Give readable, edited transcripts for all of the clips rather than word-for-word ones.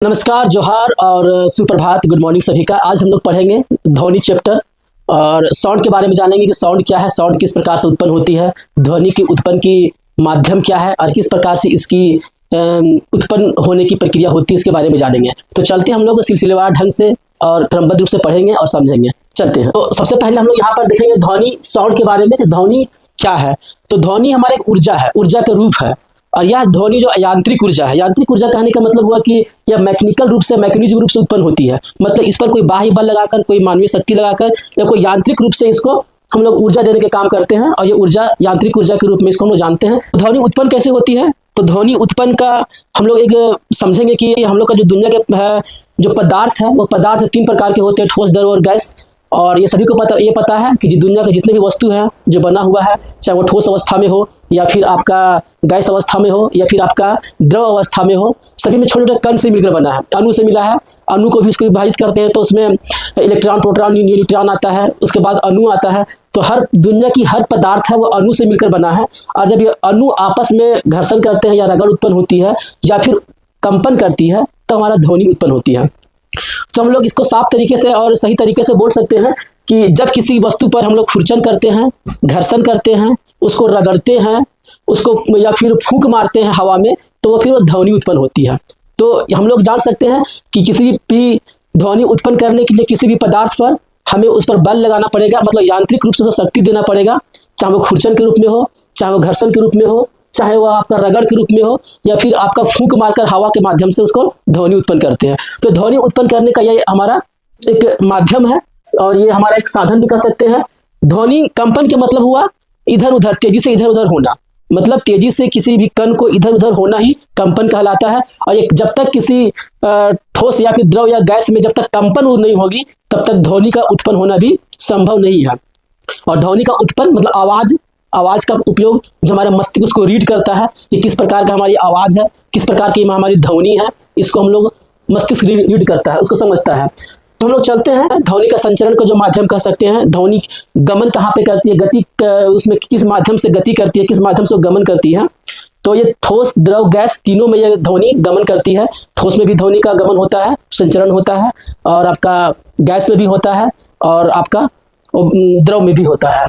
नमस्कार, जोहार और सुप्रभात, गुड मॉर्निंग सभी का। आज हम लोग पढ़ेंगे ध्वनि चैप्टर और साउंड के बारे में जानेंगे कि साउंड क्या है, साउंड किस प्रकार से उत्पन्न होती है, ध्वनि की उत्पन्न की माध्यम क्या है और किस प्रकार से इसकी उत्पन्न होने की प्रक्रिया होती है, इसके बारे में जानेंगे। तो चलते हम लोग सिलसिलेवार ढंग से और क्रमबद्ध रूप से पढ़ेंगे और समझेंगे। चलते हैं। तो सबसे पहले हम लोग यहाँ पर देखेंगे ध्वनि साउंड के बारे में। तो ध्वनि क्या है? तो ध्वनि हमारा एक ऊर्जा है, ऊर्जा का रूप है। और यह ध्वनि जो यांत्रिक ऊर्जा है, यांत्रिक ऊर्जा कहने का मतलब हुआ कि यह मैकेनिकल रूप से, मैकेनिज्म रूप से उत्पन्न होती है। मतलब इस पर कोई बाह्य बल लगाकर, कोई मानवीय शक्ति लगाकर या कोई यांत्रिक रूप से इसको हम लोग ऊर्जा देने के काम करते हैं और ये ऊर्जा यांत्रिक ऊर्जा के रूप में इसको हम लोग जानते हैं। ध्वनि उत्पन्न कैसे होती है? तो ध्वनि उत्पन्न का हम लोग एक समझेंगे कि हम लोग का जो दुनिया के है जो पदार्थ है, वो पदार्थ 3 प्रकार के होते हैं, ठोस, द्रव और गैस। और ये सभी को पता है कि दुनिया के जितने भी वस्तु है जो बना हुआ है, चाहे वो ठोस अवस्था में हो या फिर आपका गैस अवस्था में हो या फिर आपका द्रव अवस्था में हो, सभी में छोटे छोटे कण से मिलकर बना है, अणु से मिला है। अणु को भी इसको विभाजित करते हैं तो उसमें इलेक्ट्रॉन, प्रोटॉन, न्यूट्रॉन आता है, उसके बाद अणु आता है। तो हर दुनिया की हर पदार्थ है वो अणु से मिलकर बना है। और जब ये अणु आपस में घर्षण करते हैं या रगड़ उत्पन्न होती है या फिर कंपन करती है तो हमारा ध्वनि उत्पन्न होती है। तो हम लोग इसको साफ तरीके से और सही तरीके से बोल सकते हैं कि जब किसी वस्तु पर हम लोग खुरचन करते हैं, घर्षण करते हैं, उसको रगड़ते हैं, उसको या फिर फूंक मारते हैं हवा में, तो वो फिर वो ध्वनि उत्पन्न होती है। तो हम लोग जान सकते हैं कि किसी भी ध्वनि उत्पन्न करने के लिए किसी भी पदार्थ पर हमें उस पर बल लगाना पड़ेगा, मतलब यांत्रिक रूप से उसको शक्ति देना पड़ेगा, चाहे वो खुरचन के रूप में हो, चाहे वो घर्षण के रूप में हो, चाहे वो आपका रगड़ के रूप में हो या फिर आपका फूंक मारकर हवा के माध्यम से उसको ध्वनि उत्पन्न करते हैं। तो ध्वनि उत्पन्न करने का ये हमारा एक माध्यम है और ये हमारा एक साधन भी कर सकते हैं। ध्वनि कंपन के मतलब हुआ इधर उधर, तेजी से इधर उधर होना, मतलब तेजी से किसी भी कण को इधर उधर होना ही कंपन कहलाता है। और ये जब तक किसी ठोस या फिर द्रव या गैस में जब तक कंपन नहीं होगी तब तक ध्वनि का उत्पन्न होना भी संभव नहीं है। और ध्वनि का उत्पन्न मतलब आवाज का उपयोग जो हमारे मस्तिष्क उसको रीड करता है कि किस प्रकार का हमारी आवाज है, किस प्रकार की हमारी ध्वनि है, इसको हम लोग मस्तिष्क रीड करता है, उसको समझता है। तो हम लोग चलते हैं ध्वनि का संचरण को जो माध्यम कह सकते हैं। ध्वनि गमन कहाँ पे करती है, गति उसमें किस माध्यम से गति करती है, किस माध्यम से वो गमन करती है। तो ये ठोस, द्रव, गैस तीनों में ये ध्वनि गमन करती है। ठोस में भी ध्वनि का गमन होता है, संचरण होता है, और आपका गैस में भी होता है और आपका द्रव में भी होता है।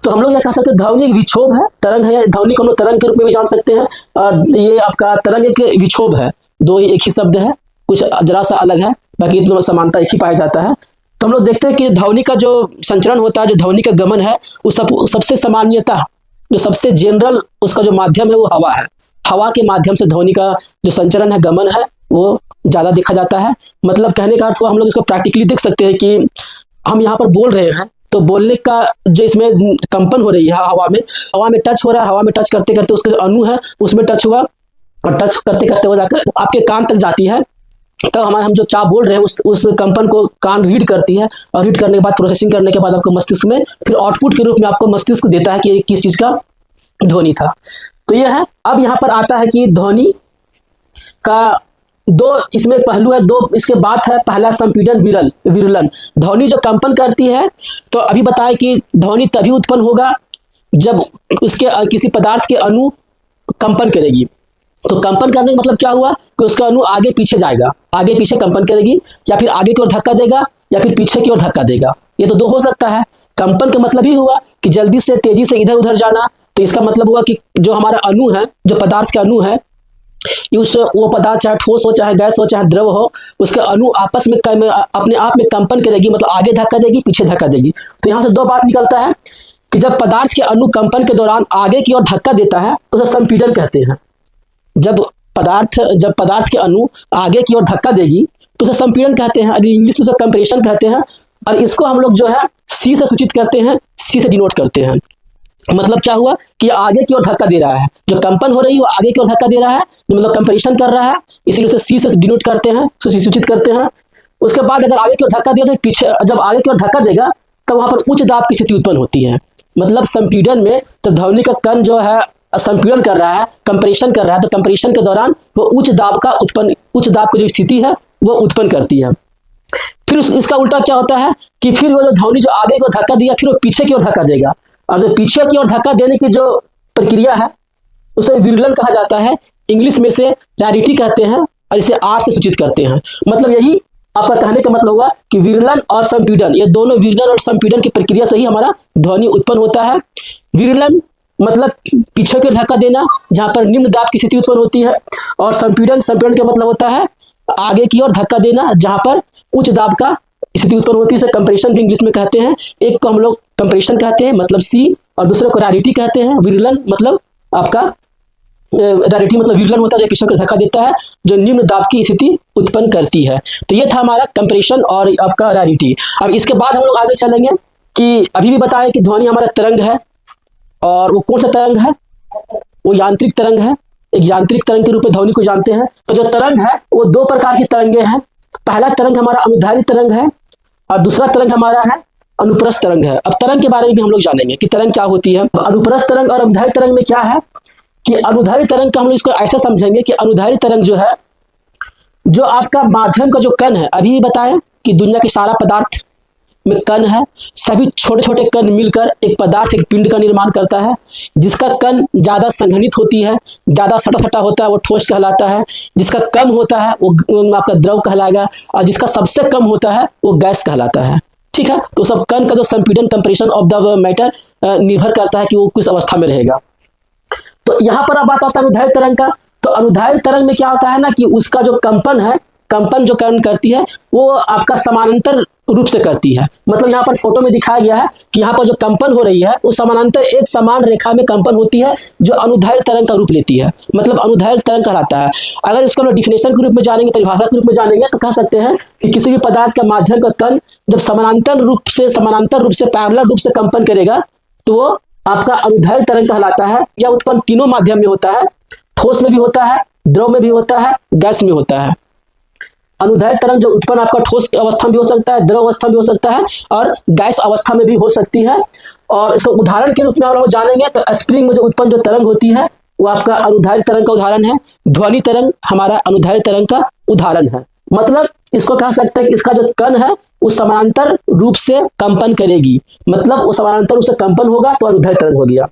तो हम लोग यह कह सकते हैं ध्वनि एक विक्षोभ है, तरंग है। ध्वनि को हम लोग तरंग के रूप में भी जान सकते हैं। और ये आपका तरंग एक विक्षोभ है, दो एक ही शब्द है, कुछ जरा सा अलग है, बाकी दोनों समानता एक ही पाया जाता है। तो हम लोग देखते हैं कि ध्वनि का जो संचरण होता है, जो ध्वनि का गमन है, उस सबसे सामान्यतः जो सबसे जनरल उसका जो माध्यम है वो हवा है। हवा के माध्यम से ध्वनि का जो संचरण है, गमन है, वो ज़्यादा देखा जाता है। मतलब कहने का अर्थ हुआ हम लोग इसको प्रैक्टिकली देख सकते हैं कि हम यहाँ पर बोल रहे हैं तो बोलने का जो इसमें कंपन हो रही है हवा में टच हो रहा है, हवा में टच करते करते उसका जो अणु है उसमें टच हुआ और टच करते करते वो जाकर आपके कान तक जाती है। तब हम जो क्या बोल रहे हैं उस कंपन को कान रीड करती है और रीड करने के बाद प्रोसेसिंग करने के बाद आपको मस्तिष्क में फिर आउटपुट के रूप में आपको मस्तिष्क देता है कि किस चीज़ का ध्वनि था। तो यह है। अब यहाँ पर आता है कि ध्वनि का दो इसमें पहलू है, दो इसके बात है। पहला संपीड़न, विरलन। ध्वनि जो कंपन करती है, तो अभी बताया कि ध्वनि तभी उत्पन्न होगा जब उसके किसी पदार्थ के अणु कंपन करेगी। तो कंपन करने का मतलब क्या हुआ कि उसका अणु आगे पीछे जाएगा, आगे पीछे कंपन करेगी, या फिर आगे की ओर धक्का देगा या फिर पीछे की ओर धक्का देगा। ये तो दो हो सकता है। कंपन का मतलब ही हुआ कि जल्दी से, तेजी से इधर उधर जाना। तो इसका मतलब हुआ कि जो हमारा अणु है, जो पदार्थ का अणु है, वो पदार्थ चाहे ठोस हो, चाहे गैस हो, चाहे द्रव हो, उसके अणु आपस में अपने आप में कंपन करेगी, मतलब आगे धक्का देगी, पीछे धक्का देगी। तो यहाँ से दो बात निकलता है कि जब पदार्थ के अणु कंपन के दौरान आगे की ओर धक्का देता है तो उसे संपीड़न कहते हैं। जब पदार्थ के अणु आगे की ओर धक्का देगी तो उसे संपीड़न कहते हैं, इंग्लिश में उसे कंप्रेशन कहते हैं। और इसको हम लोग जो है सी से सूचित करते हैं, सी से डिनोट करते हैं। मतलब क्या हुआ कि आगे की ओर धक्का दे रहा है, जो कंपन हो रही है वो आगे की ओर धक्का दे रहा है, मतलब कंप्रेशन कर रहा है, इसलिए उसे सी से डिनोट करते हैं, सूचित करते हैं। उसके बाद अगर आगे की ओर धक्का दिया तो पीछे, जब आगे की ओर धक्का देगा तब वहां पर उच्च दाब की स्थिति उत्पन्न होती है। मतलब संपीड़न में जब ध्वनि का कण जो है संपीड़न कर रहा है, कंप्रेशन कर रहा है, तो कंप्रेशन के दौरान वो उच्च दाब की जो स्थिति है वो उत्पन्न करती है। फिर इसका उल्टा क्या होता है कि फिर वो जो ध्वनि जो आगे की ओर धक्का दिया फिर वो पीछे की ओर धक्का देगा, और जो पीछे की ओर धक्का देने की जो प्रक्रिया है उसे विरलन कहा जाता है। इंग्लिश में से रैरिटी कहते हैं, और इसे आर से सूचित करते हैं। मतलब यही आपका कहने का मतलब हुआ कि विरलन और संपीड़न, ये दोनों विरलन और संपीड़न की प्रक्रिया से ही हमारा ध्वनि उत्पन्न होता है। विरलन मतलब पीछे की ओर धक्का देना, जहां पर निम्न दाब की स्थिति उत्पन्न होती है, और संपीड़न का मतलब होता है आगे की ओर धक्का देना, जहां पर उच्च दाब का स्थिति उत्पन्न होती है। इसे कंप्रेशन भी इंग्लिश में कहते हैं। एक को हम लोग कंप्रेशन कहते हैं मतलब सी, और दूसरे को रैरिटी कहते हैं। विरलन मतलब आपका रैरिटी मतलब विरलन होता है जो पीछे की ओर धक्का देता है, जो निम्न दाब की स्थिति उत्पन्न करती है। तो ये था हमारा कंप्रेशन और आपका रैरिटी। अब इसके बाद हम लोग आगे चलेंगे कि अभी भी बताया कि ध्वनि हमारा तरंग है, और वो कौन सा तरंग है, वो यांत्रिक तरंग है। एक यांत्रिक तरंग के रूप में ध्वनि को जानते हैं। तो जो तरंग है वो दो प्रकार की तरंगे हैं। पहला तरंग हमारा अनुधारी तरंग है, और दूसरा तरंग हमारा है अनुप्रस्थ तरंग है। अब तरंग के बारे में भी हम लोग जानेंगे कि तरंग क्या होती है। अनुप्रस्थ तरंग और अनुधारी तरंग में क्या है कि अनुधारी तरंग का हम लोग इसको ऐसा समझेंगे कि अनुधारी तरंग जो है, जो आपका माध्यम का जो कण है, अभी बताएं कि दुनिया के सारा पदार्थ में कण है, सभी छोटे छोटे कण मिलकर एक पदार्थ, एक पिंड का निर्माण करता है। जिसका कण ज्यादा संघनित होती है, ज्यादा सटा सटा होता है, वो ठोस कहलाता है। जिसका कम होता है वो आपका द्रव कहलाएगा, और जिसका सबसे कम होता है वो गैस कहलाता है। ठीक है, तो सब कण का जो संपीड़न, कंप्रेशन ऑफ द मैटर निर्भर करता है कि वो किस अवस्था में रहेगा। तो यहाँ पर अब बात आता है अनुधारी तरंग का। तो अनुधारी तरंग में क्या होता है ना कि उसका जो कंपन है, कंपन जो कण करती है वो आपका समानांतर रूप से करती है। मतलब यहाँ पर फोटो में दिखाया गया है कि यहाँ पर जो कंपन हो रही है वो समानांतर एक समान रेखा में कंपन होती है, जो अनुधारी तरंग का रूप लेती है। मतलब अनुधारी तरंग कहलाता है। अगर इसको हम डिफिनेशन के रूप में जानेंगे, परिभाषा के रूप में जानेंगे, तो कह सकते हैं कि किसी भी पदार्थ का माध्यम का कण जब समानांतर रूप से पैरेलल रूप से कंपन करेगा तो वो आपका अनुधारी तरंग कहलाता है। यह उत्पन्न तीनों माध्यम में होता है, ठोस में भी होता है, द्रव में भी होता है, गैस में होता है। अनुधारी तरंग जो उत्पन्न आपका ठोस अवस्था में भी हो सकता है, द्रव अवस्था में भी हो सकता है, और गैस अवस्था में भी हो सकती है। और इसको उदाहरण के रूप में हम लोग जानेंगे तो स्प्रिंग में जो उत्पन्न जो तरंग होती है वो आपका अनुधारी तरंग का उदाहरण है। ध्वनि तरंग हमारा अनुधारी तरंग का उदाहरण है। मतलब इसको कह सकते हैं कि इसका जो कण है वो समानांतर रूप से कंपन करेगी, मतलब वो समानांतर रूप से कंपन होगा तो अनुधारी तरंग हो गया।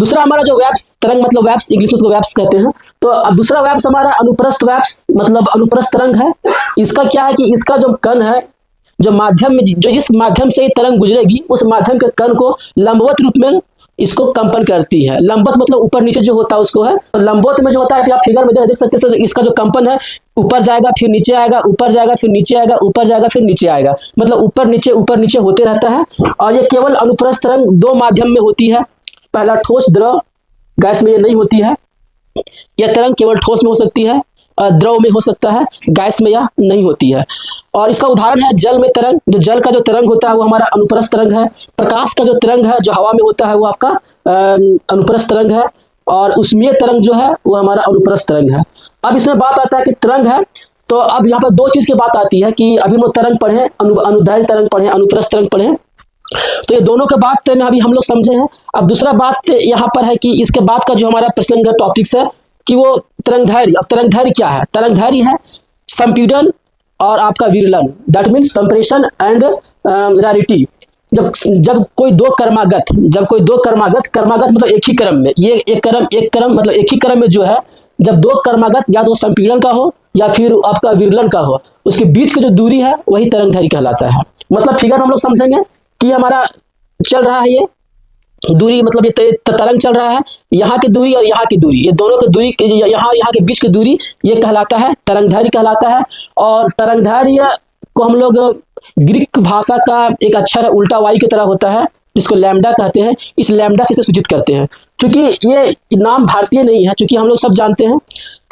दूसरा हमारा जो वेव्स तरंग, मतलब वेव्स इंग्लिश में उसको वेव्स कहते हैं। तो अब दूसरा वेव्स हमारा अनुप्रस्थ वेव्स, मतलब अनुप्रस्थ तरंग है। इसका क्या है कि इसका जो कण है, जो माध्यम में, जो जिस माध्यम से ये तरंग गुजरेगी उस माध्यम के कण को लंबवत रूप में इसको कंपन करती है। लंबवत मतलब ऊपर नीचे जो होता है उसको है। तो लंबवत में जो होता है आप फिगर में देख सकते हैं, इसका जो कंपन है ऊपर जाएगा फिर नीचे आएगा, ऊपर जाएगा फिर नीचे आएगा, ऊपर जाएगा फिर नीचे आएगा, मतलब ऊपर नीचे होते रहता है। और ये केवल अनुप्रस्थ तरंग दो माध्यम में होती है। पहला ठोस, द्रव, गैस में ये नहीं होती है। यह तरंग केवल ठोस में हो सकती है, द्रव में हो सकता है, गैस में यह नहीं होती है। और इसका उदाहरण है जल में तरंग। जो जल का जो तरंग होता है वो हमारा अनुप्रस्थ तरंग है। प्रकाश का जो तरंग है जो हवा में होता है वो आपका अनुप्रस्थ तरंग है। और उष्मीय तरंग जो है वो हमारा अनुप्रस्थ तरंग है। अब इसमें बात आता है कि तरंग है, तो अब यहाँ पर दो चीज की बात आती है कि अभी हम लोग तरंग पढ़े, अनुधारी तरंग पढ़े, अनुप्रस्थ तरंग पढ़े, तो ये दोनों के बात में अभी हम लोग समझे हैं। अब दूसरा बात यहाँ पर है कि इसके बाद का जो हमारा प्रसंग है, टॉपिक्स है कि वो तरंगधारी। अब तरंगधारी क्या है? तरंगधारी है संपीड़न और आपका विरलन, that means compression and rarity. जब कोई दो क्रमागत मतलब एक ही क्रम में, ये एक क्रम मतलब एक ही क्रम में जो है, जब दो क्रमागत या तो संपीड़न का हो या फिर आपका विरलन का हो, उसके बीच की जो दूरी है वही तरंगधारी कहलाता है। मतलब फिगर हम लोग समझेंगे कि हमारा चल रहा है ये दूरी, मतलब ये तरंग चल रहा है, यहाँ की दूरी और यहाँ की दूरी, ये दोनों की दूरी, यहाँ के बीच की दूरी, ये कहलाता है तरंगधारी कहलाता है। और तरंगधारी को हम लोग ग्रीक भाषा का एक अक्षर है, उल्टा वाई की तरह होता है, जिसको लैम्डा कहते हैं। इस लैम्डा से इसे सूचित करते हैं। क्योंकि ये नाम भारतीय नहीं है, क्योंकि हम लोग सब जानते हैं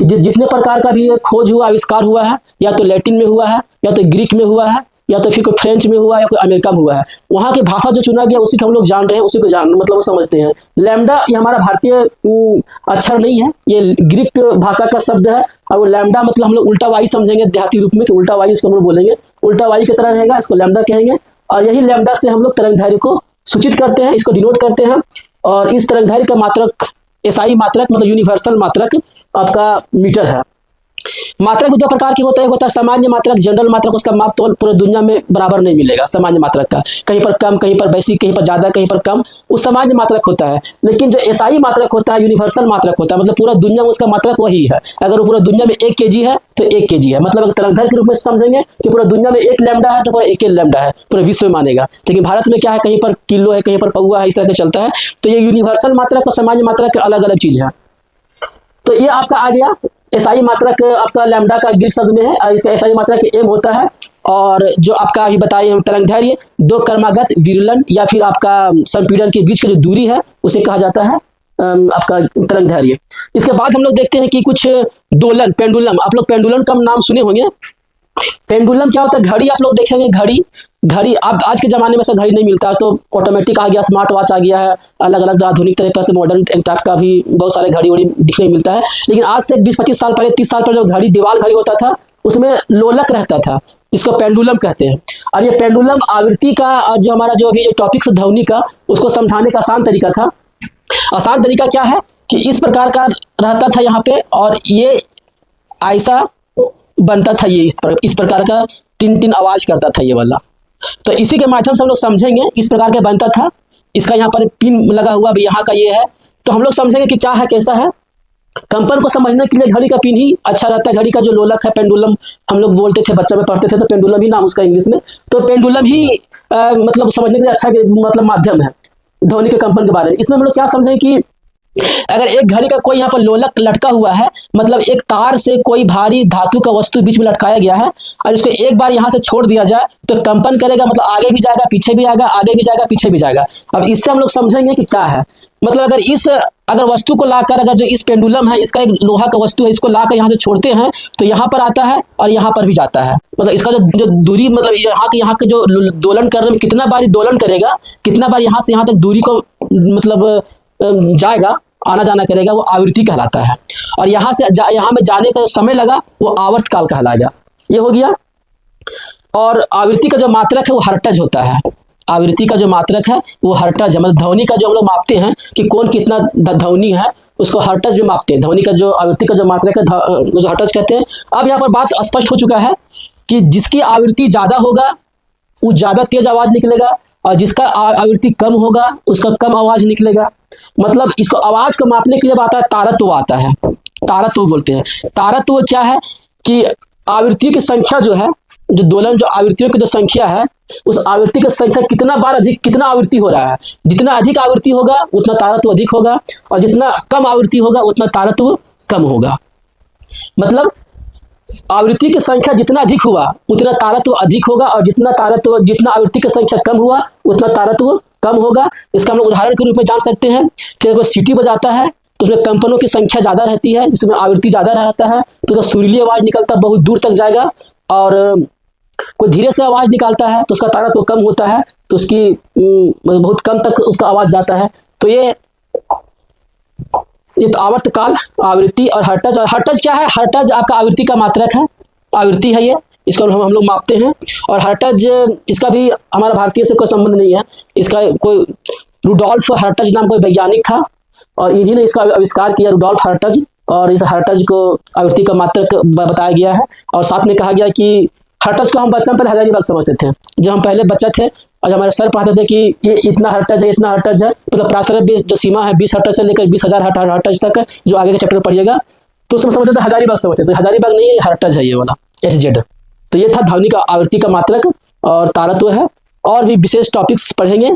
कि जितने प्रकार का भी खोज हुआ, आविष्कार हुआ है, या तो लैटिन में हुआ है, या तो ग्रीक में हुआ है, या तो फिर कोई फ्रेंच में हुआ है, या कोई अमेरिका में हुआ है। वहाँ की भाषा जो चुना गया उसी को हम लोग जान रहे हैं, उसी को मतलब वो समझते हैं। लैम्डा ये हमारा भारतीय अक्षर नहीं है, ये ग्रीक भाषा का शब्द है। और वो लैम्डा मतलब हम लोग उल्टा वाई समझेंगे देहाती रूप में, कि उल्टा वाई इसको हम लोग बोलेंगे, उल्टा वाई की तरह रहेगा, इसको लैम्डा कहेंगे। और यही लैम्डा से हम लोग तरंगधारी को सूचित करते हैं, इसको डिनोट करते हैं। और इस तरंगधारी का मात्रक एसआई मात्रक मतलब यूनिवर्सल मात्रक आपका मीटर है। मात्रक दो प्रकार के होते हैं, एक होता है सामान्य मात्रक, जनरल मात्रक। उसका माप तो पूरे दुनिया में बराबर नहीं मिलेगा सामान्य मात्रक का, कहीं पर कम, कहीं पर बेसिक, कहीं पर ज़्यादा, कहीं पर कम, वो सामान्य मात्रक होता है। लेकिन जो एसआई मात्रक होता है, यूनिवर्सल मात्रक होता है, मतलब पूरा दुनिया में उसका मात्रक वही है। अगर वो पूरा दुनिया में 1 kg है तो 1 kg है, मतलब अगर तरंगधर के रूप में समझेंगे कि पूरा दुनिया में 1 लैम्डा है तो पूरा 1 लैम्डा है, पूरे विश्व में मानेगा। लेकिन भारत में क्या है, कहीं पर किलो है, कहीं पर पौवा है, इस तरह का चलता है। तो ये यूनिवर्सल मात्रक और सामान्य मात्रक अलग अलग चीज़ है। तो ये आपका आ गया एसआई मात्रक, आपका लैम्डा का ग्रीक शब्द में है, और इसका एसआई मात्रक एम होता है। और जो आपका अभी बताइए हम तरंगदैर्घ्य, दो क्रमागत विरलन या फिर आपका संपीड़न के बीच की जो दूरी है उसे कहा जाता है आपका तरंगदैर्घ्य। इसके बाद हम लोग देखते हैं कि कुछ दोलन, पेंडुलम। आप लोग पेंडुलम का नाम सुने होंगे। पेंडुलम क्या होता है, घड़ी आप लोग देखेंगे, घड़ी अब आज के ज़माने में ऐसा घड़ी नहीं मिलता, तो ऑटोमेटिक आ गया, स्मार्ट वॉच आ गया है, अलग अलग आधुनिक तरीके से मॉडर्न टाइप का भी बहुत सारे घड़ी उड़ी दिखने मिलता है। लेकिन आज से 20-25 साल पहले, 30 साल पहले जो घड़ी दीवार घड़ी होता था उसमें लोलक रहता था, जिसको पेंडुलम कहते हैं। और ये पेंडुलम आवृत्ति का, और जो हमारा जो अभी टॉपिक से ध्वनि का, उसको समझाने का आसान तरीका था। आसान तरीका क्या है कि इस प्रकार का रहता था यहाँ पे, और ये ऐसा बनता था, ये इस प्रकार का टिन टिन आवाज करता था ये वाला। तो इसी के माध्यम से हम लोग समझेंगे, इस प्रकार का बनता था। इसका यहाँ पर पिन लगा हुआ भी यहाँ का ये है, तो हम लोग समझेंगे कि क्या है, कैसा है। कंपन को समझने के लिए घड़ी का पिन ही अच्छा रहता है। घड़ी का जो लोलक है, पेंडुलम हम लोग बोलते थे, बच्चा में पढ़ते थे तो पेंडुलम ही नाम उसका इंग्लिश में। तो पेंडुलम ही मतलब समझने के लिए अच्छा मतलब माध्यम है ध्वनि के कंपन के बारे में। इसमें हम लोग क्या समझें कि अगर एक घड़ी का कोई यहाँ पर लोलक लटका हुआ है, मतलब एक तार से कोई भारी धातु का वस्तु बीच में लटकाया गया है, और इसको एक बार यहाँ से छोड़ दिया जाए तो कंपन करेगा, मतलब आगे भी जाएगा, पीछे भी आएगा, आगे भी जाएगा, पीछे भी जाएगा। अब इससे हम लोग समझेंगे कि क्या है, मतलब अगर वस्तु को लाकर, अगर जो इस पेंडुलम है, इसका एक लोहा का वस्तु है, इसको लाकर यहाँ से छोड़ते हैं तो यहाँ पर आता है और यहाँ पर भी जाता है। मतलब इसका जो दूरी, मतलब यहाँ के जो दोलन करने में कितना बार दोलन करेगा, कितना बार यहाँ से यहाँ तक दूरी को मतलब जाएगा, आना जाना करेगा, वो आवृत्ति कहलाता है। और यहाँ से यहाँ में जाने का जो समय लगा वो आवर्त काल कहलाएगा। ये हो गया। और आवृत्ति का जो मात्रक है वो हर्ट्ज होता है। आवृत्ति का जो मात्रक है वो हर्ट्ज है, मतलब ध्वनि का जो हम लोग मापते हैं कि कौन कितना ध्वनि है, उसको हर्ट्ज में मापते हैं। ध्वनि का जो आवृत्ति का जो मात्रक है जो हर्ट्ज कहते हैं। अब यहाँ पर बात स्पष्ट हो चुका है कि जिसकी आवृत्ति ज़्यादा होगा वो ज़्यादा तेज आवाज़ निकलेगा, और जिसका आवृत्ति कम होगा उसका कम आवाज़ निकलेगा। मतलब इसको आवाज़ को मापने के लिए आता है तारत्व आता है, तारत्व बोलते हैं। तारत्व क्या है कि आवृत्ति की संख्या जो है, जो दोलन, जो आवृत्तियों की जो संख्या है, उस आवृत्ति की संख्या कितना बार अधिक, कितना आवृत्ति हो रहा है। जितना अधिक आवृत्ति होगा उतना तारत्व अधिक होगा, और जितना कम आवृत्ति होगा उतना तारत्व कम होगा। मतलब आवृत्ति की संख्या जितना अधिक हुआ उतना तारत्व अधिक होगा, और जितना आवृत्ति की संख्या कम हुआ उतना तारत्व कम होगा। इसका हम लोग उदाहरण के रूप में जान सकते हैं कि अगर सीटी बजाता है तो उसमें कंपनों की संख्या ज़्यादा रहती है, जिसमें आवृत्ति ज़्यादा रहता है, तो उसका सुरीली आवाज़ निकलता है, बहुत दूर तक जाएगा। और कोई धीरे से आवाज़ निकालता है तो उसका तारत्व कम होता है, तो उसकी बहुत कम तक उसका आवाज़ जाता है। तो ये तो आवर्त काल, आवृत्ति और हर्ट्ज। और हर्ट्ज क्या है, हर्ट्ज आपका आवृत्ति का मात्रक है, आवृत्ति है ये, इसको हम लोग मापते हैं। और हर्ट्ज, इसका भी हमारा भारतीय से कोई संबंध नहीं है। इसका कोई रुडोल्फ हर्ट्ज नाम कोई वैज्ञानिक था, और इन्हीं ने इसका आविष्कार किया, रुडोल्फ हर्ट्ज। और इस हर्ट्ज को आवृत्ति का मात्रक बताया गया है। और साथ में कहा गया कि हर्ट्ज को हम बचपन पहले हजारीबाग समझते थे, जब हम पहले बच्चे थे, और हमारे सर पढ़ाते थे कि ये इतना हर्ट्ज है, इतना हर्ट्ज है, मतलब प्रासरभ जो सीमा है 20 हर्ट्ज से लेकर 20,000 हर्ट्ज तक है, जो आगे के चैप्टर पढ़िएगा तो उसमें समझते थे हजारीबाग समझते थे। हजारीबाग नहीं है, हर्ट्ज है ये वाला, SZ। तो ये था ध्वनि का आवृत्ति का मात्रक और तारत्व है। और भी विशेष टॉपिक्स पढ़ेंगे।